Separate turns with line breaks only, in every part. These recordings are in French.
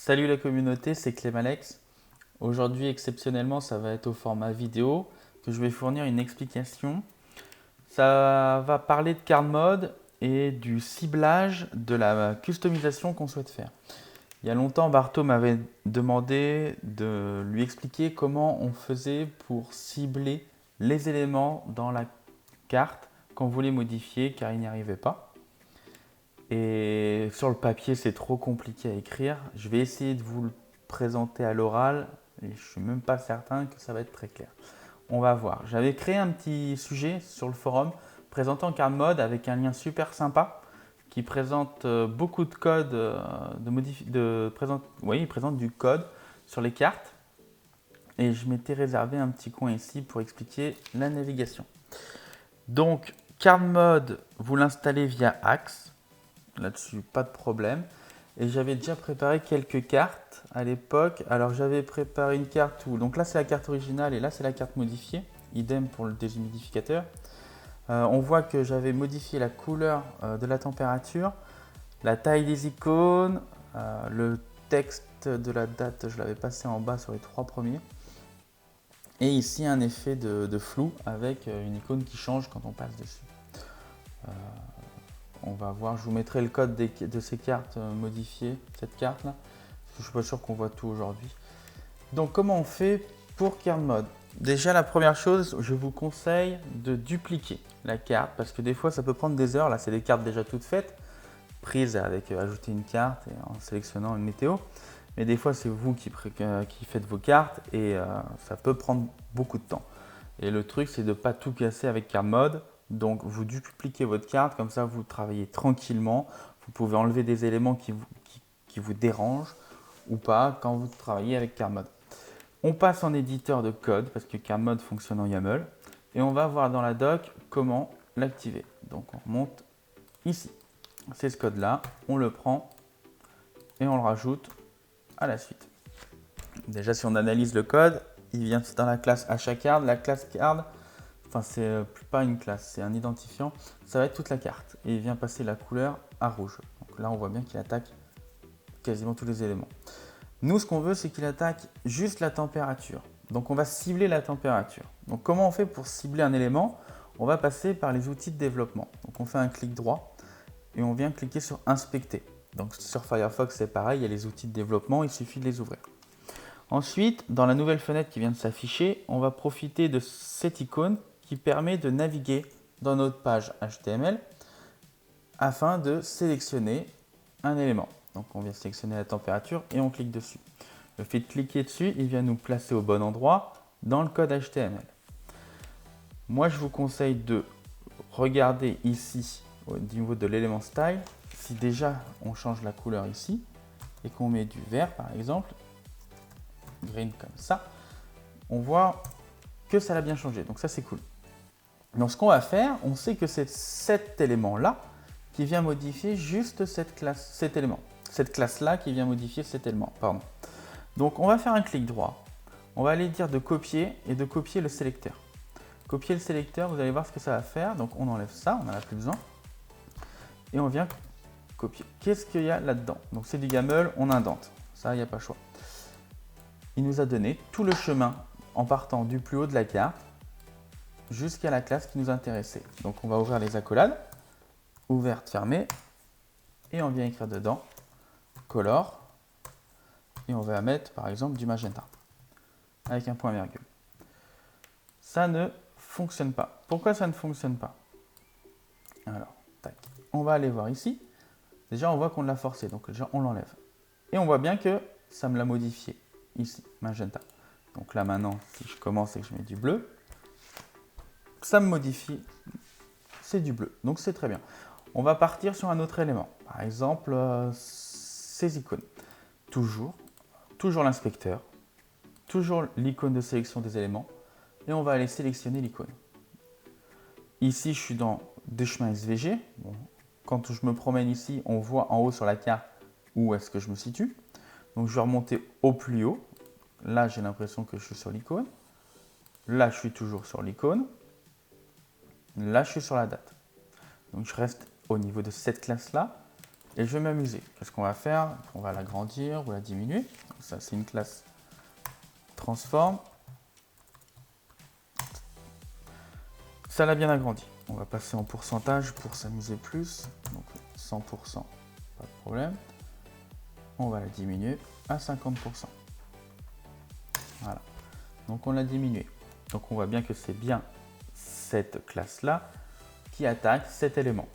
Salut la communauté, c'est Clémalex. Aujourd'hui, exceptionnellement, ça va être au format vidéo que je vais fournir une explication. Ça va parler de card mode et du ciblage de la customisation qu'on souhaite faire. Il y a longtemps, Barto m'avait demandé de lui expliquer comment on faisait pour cibler les éléments dans la carte qu'on voulait modifier car il n'y arrivait pas. Et sur le papier, c'est trop compliqué à écrire. Je vais essayer de vous le présenter à l'oral et je ne suis même pas certain que ça va être très clair. On va voir. J'avais créé un petit sujet sur le forum présentant Card Mode avec un lien super sympa qui présente beaucoup de codes il présente du code sur les cartes. Et je m'étais réservé un petit coin ici pour expliquer la navigation. Donc, Card Mode, vous l'installez via Axe. Là-dessus, pas de problème. Et j'avais déjà préparé quelques cartes à l'époque. Alors j'avais préparé une carte où, donc là c'est la carte originale et là c'est la carte modifiée. Idem pour le déshumidificateur. On voit que j'avais modifié la couleur de la température, la taille des icônes, le texte de la date, je l'avais passé en bas sur les trois premiers. Et ici un effet de flou avec une icône qui change quand on passe dessus. On va voir, je vous mettrai le code de ces cartes modifiées, cette carte là, parce que je ne suis pas sûr qu'on voit tout aujourd'hui. Donc comment on fait pour Card Mode? Déjà la première chose, je vous conseille de dupliquer la carte, parce que des fois ça peut prendre des heures, là c'est des cartes déjà toutes faites, prises avec ajouter une carte et en sélectionnant une météo, mais des fois c'est vous qui faites vos cartes et ça peut prendre beaucoup de temps. Et le truc c'est de ne pas tout casser avec Card Mode. Donc vous dupliquez votre carte, comme ça vous travaillez tranquillement. Vous pouvez enlever des éléments qui vous dérangent ou pas quand vous travaillez avec Card Mode. On passe en éditeur de code parce que Card Mode fonctionne en YAML. Et on va voir dans la doc comment l'activer. Donc on remonte ici. C'est ce code là, on le prend et on le rajoute à la suite. Déjà si on analyse le code, il vient dans la classe HACard. La classe card, enfin c'est pas une classe, c'est un identifiant, ça va être toute la carte. Et il vient passer la couleur à rouge. Donc là on voit bien qu'il attaque quasiment tous les éléments. Nous ce qu'on veut c'est qu'il attaque juste la température. Donc on va cibler la température. Donc comment on fait pour cibler un élément? On va passer par les outils de développement. Donc on fait un clic droit et on vient cliquer sur inspecter. Donc sur Firefox c'est pareil, il y a les outils de développement, il suffit de les ouvrir. Ensuite, dans la nouvelle fenêtre qui vient de s'afficher, on va profiter de cette icône qui permet de naviguer dans notre page HTML afin de sélectionner un élément. Donc on vient sélectionner la température et on clique dessus. Le fait de cliquer dessus, il vient nous placer au bon endroit dans le code HTML. Moi, je vous conseille de regarder ici au niveau de l'élément style. Si déjà on change la couleur ici et qu'on met du vert par exemple, green comme ça, on voit que ça a bien changé. Donc ça c'est cool. Donc ce qu'on va faire, on sait que c'est cet élément-là qui vient modifier juste cet élément. Cette classe-là qui vient modifier cet élément. Pardon. Donc on va faire un clic droit. On va aller dire de copier et de copier le sélecteur. Copier le sélecteur, vous allez voir ce que ça va faire. Donc on enlève ça, on n'en a plus besoin. Et on vient copier. Qu'est-ce qu'il y a là-dedans? Donc c'est du YAML, on indente. Ça, il n'y a pas le choix. Il nous a donné tout le chemin en partant du plus haut de la carte jusqu'à la classe qui nous intéressait. Donc on va ouvrir les accolades, ouverte, fermée, et on vient écrire dedans color, et on va mettre par exemple du magenta, avec un point virgule. Ça ne fonctionne pas. Pourquoi ça ne fonctionne pas? Alors, tac. On va aller voir ici. Déjà on voit qu'on l'a forcé, donc déjà on l'enlève. Et on voit bien que ça me l'a modifié, ici, magenta. Donc là maintenant, si je commence et que je mets du bleu, ça me modifie, c'est du bleu, donc c'est très bien. On va partir sur un autre élément, par exemple ces icônes. Toujours l'inspecteur, toujours l'icône de sélection des éléments, et on va aller sélectionner l'icône. Ici, je suis dans des chemins SVG. Bon, quand je me promène ici, on voit en haut sur la carte où est-ce que je me situe. Donc je vais remonter au plus haut. Là, j'ai l'impression que je suis sur l'icône. Là, je suis toujours sur l'icône. Là, je suis sur la date. Donc je reste au niveau de cette classe-là. et je vais m'amuser. Qu'est-ce qu'on va faire? On va l'agrandir ou la diminuer. Donc ça, c'est une classe transform. Ça l'a bien agrandi. On va passer en pourcentage pour s'amuser plus. Donc 100%, pas de problème. On va la diminuer à 50%. Voilà. Donc on l'a diminué. Donc on voit bien que c'est bien cette classe-là qui attaque cet élément.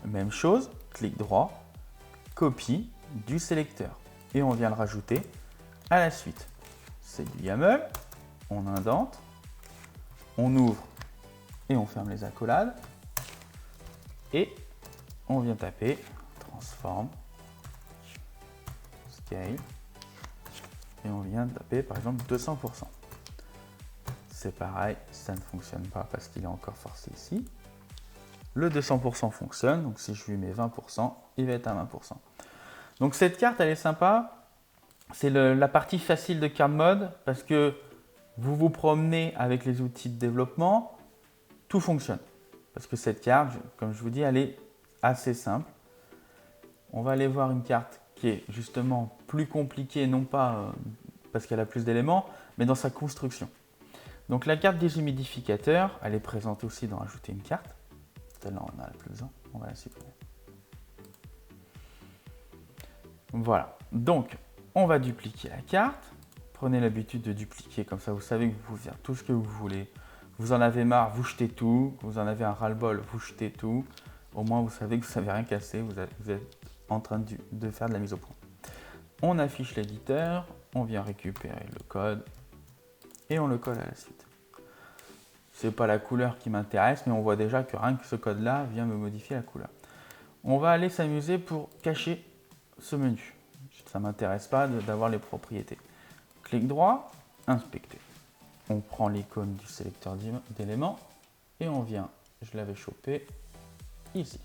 Même chose, clic droit, copie du sélecteur. Et on vient le rajouter à la suite. C'est du YAML, on indente, on ouvre et on ferme les accolades. Et on vient taper transform, scale, et on vient taper par exemple 200%. C'est pareil, ça ne fonctionne pas parce qu'il est encore forcé ici. Le 200% fonctionne, donc si je lui mets 20%, il va être à 20%. Donc cette carte, elle est sympa. C'est la partie facile de card mode parce que vous vous promenez avec les outils de développement, tout fonctionne. Parce que cette carte, comme je vous dis, elle est assez simple. On va aller voir une carte qui est justement plus compliquée, non pas parce qu'elle a plus d'éléments, mais dans sa construction. Donc la carte des humidificateurs, elle est présentée aussi dans Ajouter une carte. Celle-là, on en a plus besoin, on va la supprimer. Voilà, donc on va dupliquer la carte. Prenez l'habitude de dupliquer, comme ça vous savez que vous pouvez faire tout ce que vous voulez. Vous en avez marre, vous jetez tout. Vous en avez un ras-le-bol, vous jetez tout. Au moins vous savez que vous n'avez rien cassé, vous êtes en train de faire de la mise au point. On affiche l'éditeur, on vient récupérer le code et on le colle à la suite. C'est pas la couleur qui m'intéresse, mais on voit déjà que rien que ce code-là vient me modifier la couleur. On va aller s'amuser pour cacher ce menu. Ça ne m'intéresse pas d'avoir les propriétés. Clic droit, inspecter. On prend l'icône du sélecteur d'éléments et on vient, je l'avais chopé ici.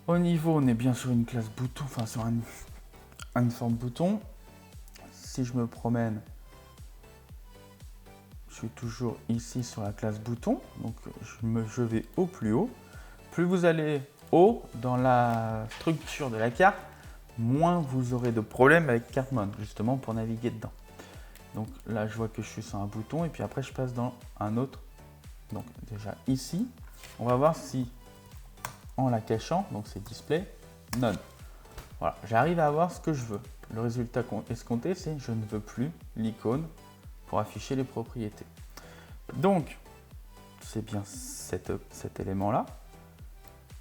Au niveau, on est bien sur une classe bouton, enfin sur une forme bouton. Si je me promène, je suis toujours ici sur la classe bouton, donc je vais au plus haut. Plus vous allez haut dans la structure de la carte, moins vous aurez de problèmes avec Card Mode, justement pour naviguer dedans. Donc là, je vois que je suis sur un bouton et puis après, je passe dans un autre. Donc déjà ici, on va voir si en la cachant, donc c'est display, none. Voilà, j'arrive à avoir ce que je veux. Le résultat escompté, c'est je ne veux plus l'icône pour afficher les propriétés. Donc, c'est bien cet élément-là.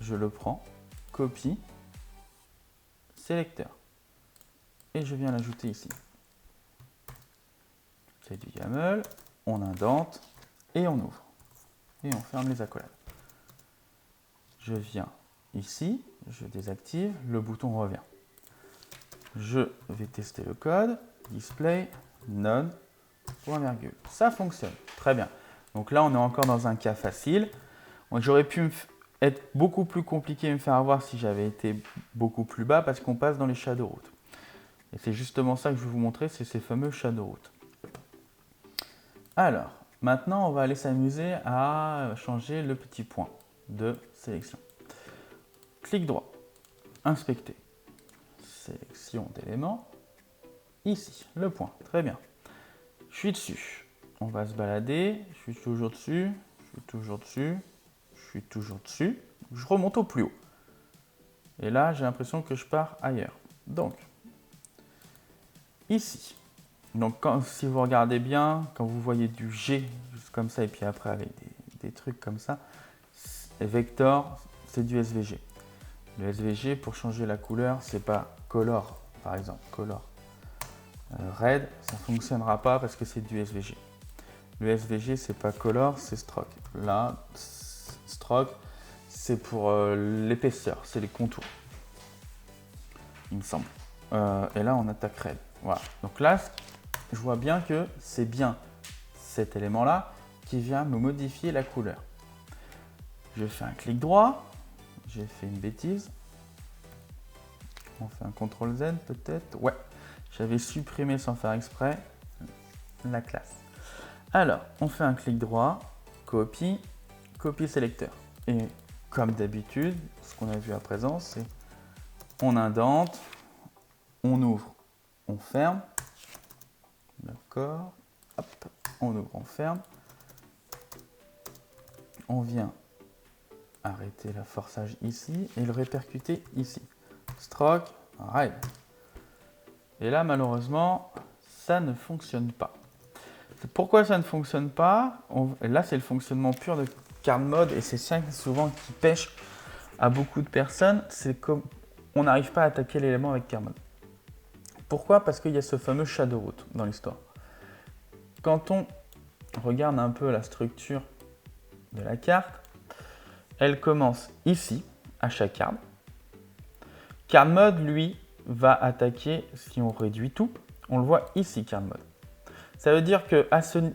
Je le prends, copie, sélecteur. Et je viens l'ajouter ici. C'est du YAML, on indente et on ouvre. Et on ferme les accolades. Je viens ici, je désactive, le bouton revient. Je vais tester le code, display, none, point virgule. Ça fonctionne, très bien. Donc là, on est encore dans un cas facile. J'aurais pu être beaucoup plus compliqué et me faire avoir si j'avais été beaucoup plus bas parce qu'on passe dans les shadow routes. Et c'est justement ça que je vais vous montrer, c'est ces fameux shadow routes. Alors, maintenant, on va aller s'amuser à changer le petit point de sélection. Clic droit, inspecter, sélection d'éléments, ici, le point, très bien. Je suis dessus, on va se balader, je suis toujours dessus, je suis toujours dessus, je suis toujours dessus, je remonte au plus haut. Et là, j'ai l'impression que je pars ailleurs. Donc, ici, donc si vous regardez bien, quand vous voyez du G juste comme ça et puis après avec des trucs comme ça, vector, c'est du SVG. Le SVG, pour changer la couleur, c'est pas color, par exemple, color. Red, ça ne fonctionnera pas parce que c'est du SVG. Le SVG, c'est pas color, c'est stroke. Là, stroke, c'est pour l'épaisseur, c'est les contours, il me semble. Et là, on attaque red. Voilà. Donc là, je vois bien que c'est bien cet élément-là qui vient me modifier la couleur. Je fais un clic droit, j'ai fait une bêtise. On fait un CTRL Z peut-être. Ouais, j'avais supprimé sans faire exprès la classe. Alors, on fait un clic droit, copie, copie sélecteur. Et comme d'habitude, ce qu'on a vu à présent, c'est on indente, on ouvre, on ferme. D'accord. Hop, on ouvre, on ferme. On vient arrêter le forçage ici et le répercuter ici. Stroke, ride. Et là, malheureusement, ça ne fonctionne pas. Pourquoi ça ne fonctionne pas? Là, c'est le fonctionnement pur de card mode et c'est ça souvent qui pêche à beaucoup de personnes. C'est comme on n'arrive pas à attaquer l'élément avec card mode. Pourquoi? Parce qu'il y a ce fameux shadow root dans l'histoire. Quand on regarde un peu la structure de la carte, elle commence ici, à chaque carte. Card mode, lui, va attaquer, si on réduit tout, on le voit ici, card mode. Ça veut dire que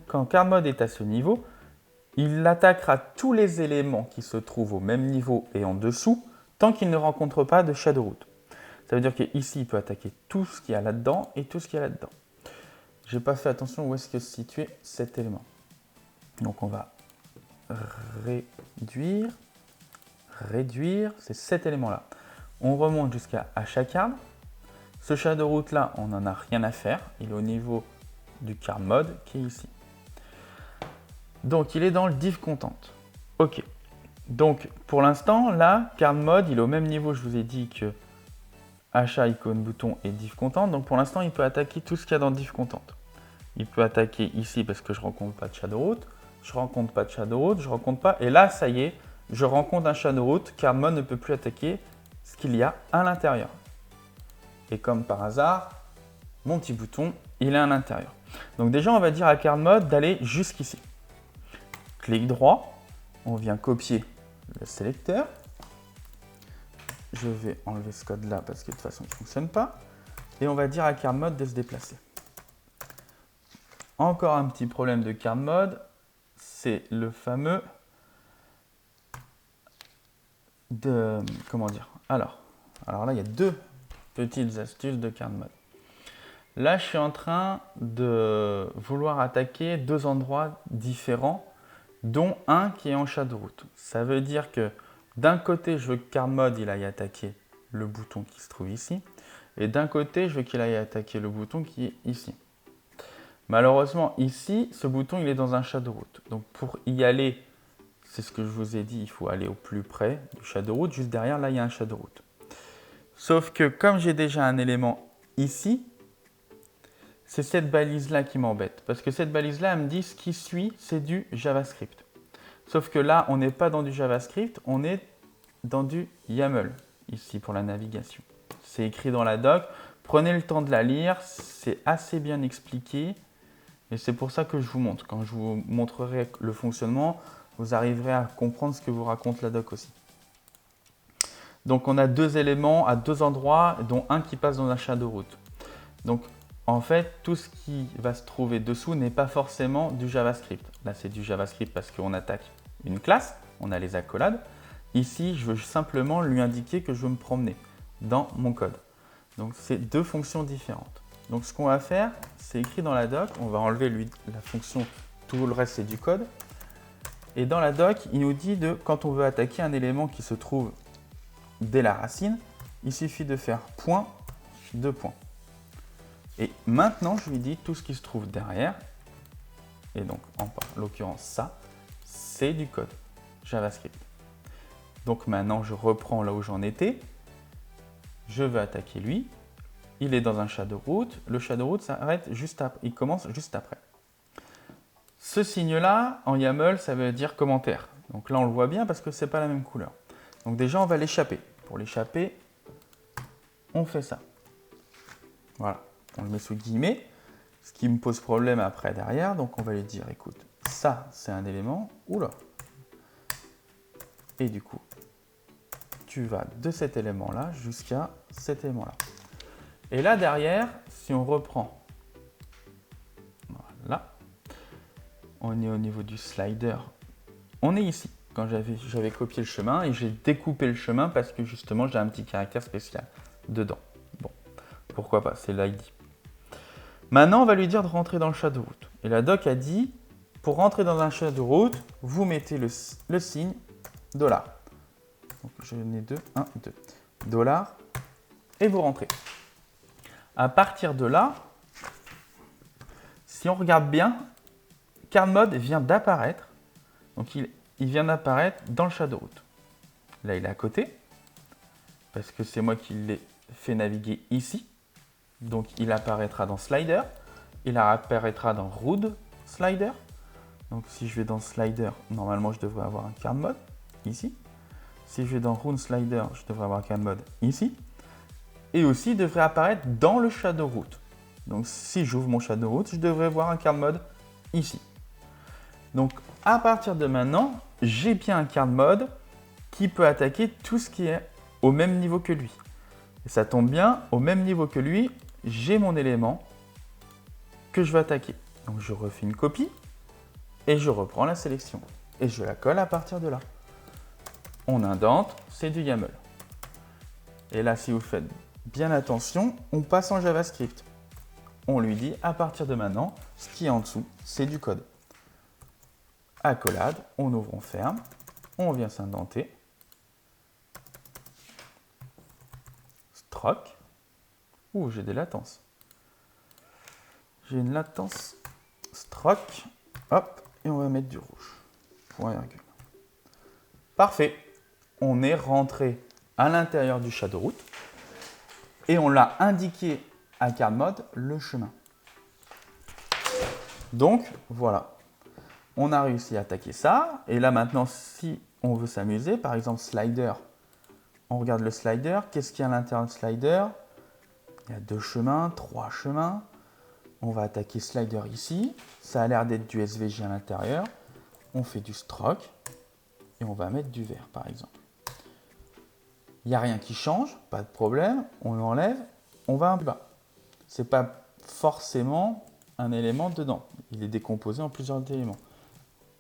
quand card mode est à ce niveau, il attaquera tous les éléments qui se trouvent au même niveau et en dessous, tant qu'il ne rencontre pas de shadow root. Ça veut dire qu'ici, il peut attaquer tout ce qu'il y a là-dedans et tout ce qu'il y a là-dedans. Je n'ai pas fait attention où est-ce que se situait cet élément. Donc on va réduire, c'est cet élément-là. On remonte jusqu'à chaque card. Ce shadow root là, on n'en a rien à faire. Il est au niveau du card mode qui est ici. Donc il est dans le div content. Ok. Donc pour l'instant, là, card mode, il est au même niveau, je vous ai dit que achat, icône, bouton et div content. Donc pour l'instant, il peut attaquer tout ce qu'il y a dans div content. Il peut attaquer ici parce que je ne rencontre pas de shadow root. Je ne rencontre pas de shadow root, je ne rencontre pas. Et là, ça y est, je rencontre un shadow root car mode ne peut plus attaquer ce qu'il y a à l'intérieur. Et comme par hasard, mon petit bouton, il est à l'intérieur. Donc déjà, on va dire à card mode d'aller jusqu'ici. Clic droit, on vient copier le sélecteur. Je vais enlever ce code-là parce que de toute façon, il ne fonctionne pas. Et on va dire à card mode de se déplacer. Encore un petit problème de card mode, c'est le fameux comment dire. Alors là, il y a deux petites astuces de card mode. Là, je suis en train de vouloir attaquer deux endroits différents, dont un qui est en shadow root. Ça veut dire que d'un côté, je veux que card mode il aille attaquer le bouton qui se trouve ici, et d'un côté, je veux qu'il aille attaquer le bouton qui est ici. Malheureusement, ici, ce bouton, il est dans un shadow root. Donc, pour y aller, c'est ce que je vous ai dit, il faut aller au plus près du shadow root. Juste derrière, là, il y a un shadow root. Sauf que, comme j'ai déjà un élément ici, c'est cette balise-là qui m'embête. Parce que cette balise-là, elle me dit ce qui suit, c'est du JavaScript. Sauf que là, on n'est pas dans du JavaScript, on est dans du YAML, ici, pour la navigation. C'est écrit dans la doc. Prenez le temps de la lire, c'est assez bien expliqué. Et c'est pour ça que je vous montre. Quand je vous montrerai le fonctionnement, vous arriverez à comprendre ce que vous raconte la doc aussi. Donc on a deux éléments à deux endroits, dont un qui passe dans un shadow root. Donc en fait, tout ce qui va se trouver dessous n'est pas forcément du JavaScript. Là, c'est du JavaScript parce qu'on attaque une classe, on a les accolades. Ici, je veux simplement lui indiquer que je veux me promener dans mon code. Donc c'est deux fonctions différentes. Donc ce qu'on va faire, c'est écrit dans la doc, on va enlever la fonction, tout le reste c'est du code. Et dans la doc, il nous dit de quand on veut attaquer un élément qui se trouve dès la racine, il suffit de faire point, deux points. Et maintenant, je lui dis tout ce qui se trouve derrière, et donc en l'occurrence ça, c'est du code JavaScript. Donc maintenant, je reprends là où j'en étais, je veux attaquer lui. Il est dans un shadow root. Le shadow root s'arrête juste après. Il commence juste après. Ce signe-là, en YAML, ça veut dire commentaire. Donc là, on le voit bien parce que ce n'est pas la même couleur. Donc déjà, on va l'échapper. Pour l'échapper, on fait ça. Voilà. On le met sous guillemets. Ce qui me pose problème après derrière. Donc on va lui dire, écoute, ça, c'est un élément. Oula. Et du coup, tu vas de cet élément-là jusqu'à cet élément-là. Et là, derrière, si on reprend, voilà, on est au niveau du slider. On est ici, quand j'avais copié le chemin et j'ai découpé le chemin parce que justement, j'ai un petit caractère spécial dedans. Bon, pourquoi pas, c'est l'ID. Maintenant, on va lui dire de rentrer dans le shadow root. Et la doc a dit, pour rentrer dans un shadow root, vous mettez le signe $. Donc, j'en ai deux, 1, 2. $, et vous rentrez. À partir de là, si on regarde bien, Card Mode vient d'apparaître. Donc il vient d'apparaître dans le Shadowroot. Là, il est à côté, parce que c'est moi qui l'ai fait naviguer ici. Donc il apparaîtra dans Slider, il apparaîtra dans Root Slider. Donc si je vais dans Slider, normalement je devrais avoir un Card Mode ici. Si je vais dans Root Slider, je devrais avoir un Card Mode ici. Et aussi il devrait apparaître dans le Shadowroot. Donc si j'ouvre mon Shadowroot, je devrais voir un Card Mode ici. Donc à partir de maintenant, j'ai bien un Card Mode qui peut attaquer tout ce qui est au même niveau que lui. Et ça tombe bien, au même niveau que lui, j'ai mon élément que je vais attaquer. Donc je refais une copie et je reprends la sélection. Et je la colle à partir de là. On indente, c'est du YAML. Et là, si vous faites bien attention, on passe en JavaScript. On lui dit, à partir de maintenant, ce qui est en dessous, c'est du code. Accolade, on ouvre, on ferme, on vient s'indenter. Stroke. Ouh, j'ai des latences. J'ai une latence stroke. Hop, et on va mettre du rouge. Point virgule. Parfait. On est rentré à l'intérieur du Shadowroot et on l'a indiqué à Card Mode le chemin. Donc, voilà. On a réussi à attaquer ça. Et là, maintenant, si on veut s'amuser, par exemple, Slider, on regarde le Slider. Qu'est-ce qu'il y a à l'intérieur de Slider? Il y a 2 chemins, 3 chemins. On va attaquer Slider ici. Ça a l'air d'être du SVG à l'intérieur. On fait du stroke et on va mettre du vert, par exemple. Il n'y a rien qui change, pas de problème. On l'enlève, on va un peu bas. Ce n'est pas forcément un élément dedans. Il est décomposé en plusieurs éléments.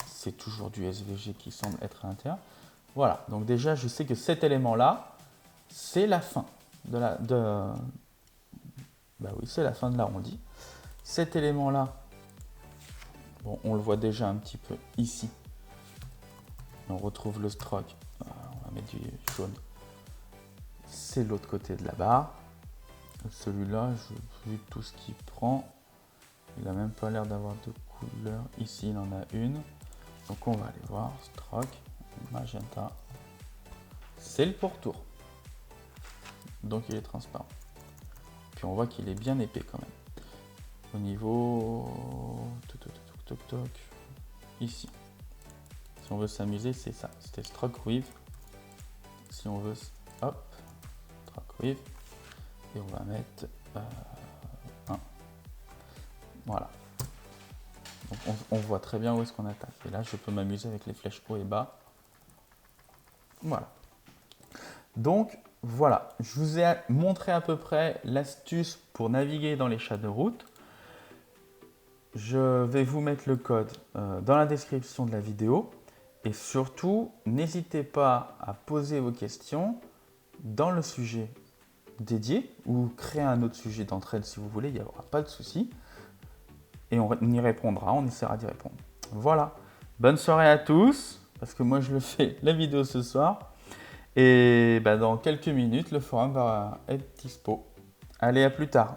C'est toujours du SVG qui semble être à l'intérieur. Voilà, donc déjà, je sais que cet élément-là, c'est la fin de la... Bah oui, c'est la fin de l'arrondi. Cet élément-là, bon, on le voit déjà un petit peu ici. On retrouve le stroke. On va mettre du jaune. C'est l'autre côté de la barre. Celui-là, vu tout ce qu'il prend, il n'a même pas l'air d'avoir de couleur. Ici, il en a une. Donc, on va aller voir. Stroke, magenta. C'est le pourtour. Donc, il est transparent. Puis, on voit qu'il est bien épais quand même. Au niveau... Ici. Si on veut s'amuser, c'est ça. C'était stroke with. Si on veut... Hop. Stroke with. Et on va mettre 1. Voilà. Donc on voit très bien où est-ce qu'on attaque. Et là, je peux m'amuser avec les flèches haut et bas. Voilà. Donc, voilà. Je vous ai montré à peu près l'astuce pour naviguer dans les Shadowroot. Je vais vous mettre le code dans la description de la vidéo. Et surtout, n'hésitez pas à poser vos questions dans le sujet dédié ou créer un autre sujet d'entraide si vous voulez, il n'y aura pas de souci. Et on y répondra, on essaiera d'y répondre. Voilà. Bonne soirée à tous, parce que moi je le fais la vidéo ce soir. Et bah, dans quelques minutes, le forum va être dispo. Allez, à plus tard.